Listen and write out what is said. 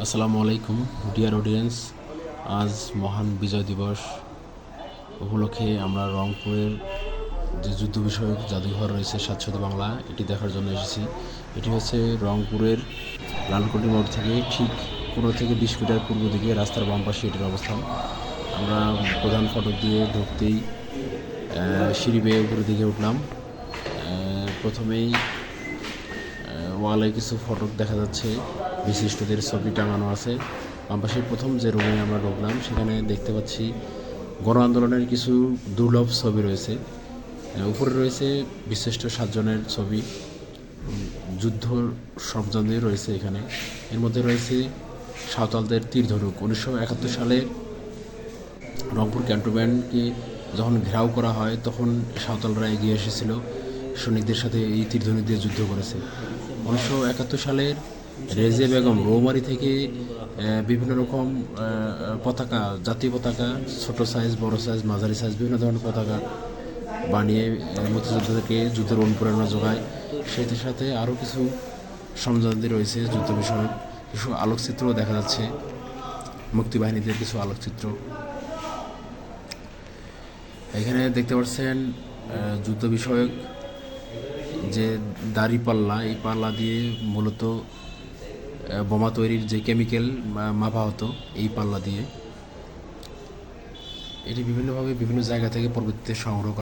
আসসালামু আলাইকুম dear audience. আজ মহান বিজয় দিবস উপলক্ষে আমরা রংপুরের যে যুদ্ধ বিষয়ক জাদুঘর রয়েছে সাতশত বাংলা, এটি দেখার জন্য এসেছি। এটি হচ্ছে রংপুরের লালকুটি মোড় থেকে ঠিক 15 থেকে 20 মিটার পূর্ব দিকে রাস্তার বাম পাশে এটির অবস্থান। আমরা প্রধান ফটক দিয়ে ঢুকতেই সিঁড়ি বেয়ে উপরের দিকে উঠলাম। প্রথমেই ওয়ালে কিছু ফটক দেখা যাচ্ছে, বিশিষ্টদের ছবি টাঙানো আছে। বাম পাশের প্রথম যে রুমে আমরা ঢুকলাম সেখানে দেখতে পাচ্ছি গণ আন্দোলনের কিছু দুর্লভ ছবি রয়েছে। উপরে রয়েছে বিশিষ্ট 7 জনের ছবি, যুদ্ধ শব্দে রয়েছে এখানে। এর মধ্যে রয়েছে সাঁওতালদের তীর ধনুক। 1971 সালে রংপুর ক্যান্টনমেন্টকে যখন ঘেরাও করা হয় তখন সাঁওতালরা এগিয়ে এসেছিল, সৈনিকদের সাথে এই তীর ধনুক দিয়ে যুদ্ধ করেছে। 1971 সালের রেজে বেগম রৌমারী থেকে বিভিন্ন রকম পতাকা, জাতীয় পতাকা, ছোট সাইজ, বড় সাইজ, মাঝারি সাইজ বিভিন্ন ধরনের পতাকা বানিয়ে মুক্তিযোদ্ধাদেরকে যুদ্ধের অনুপ্রেরণা যোগায়। সেটির সাথে আরও কিছু সরঞ্জামাদি রয়েছে যুদ্ধ বিষয়ক। কিছু আলোকচিত্রও দেখা যাচ্ছে, মুক্তিবাহিনীদের কিছু আলোকচিত্র। এখানে দেখতে পাচ্ছেন যুদ্ধ বিষয়ক যে দাড়ি পাল্লা, এই পাল্লা দিয়ে মূলত বোমা তৈরির যে কেমিক্যাল মাপা হতো এই পাল্লা দিয়ে। এটি বিভিন্নভাবে বিভিন্ন জায়গা থেকে পরবর্তীতে সংগ্রহ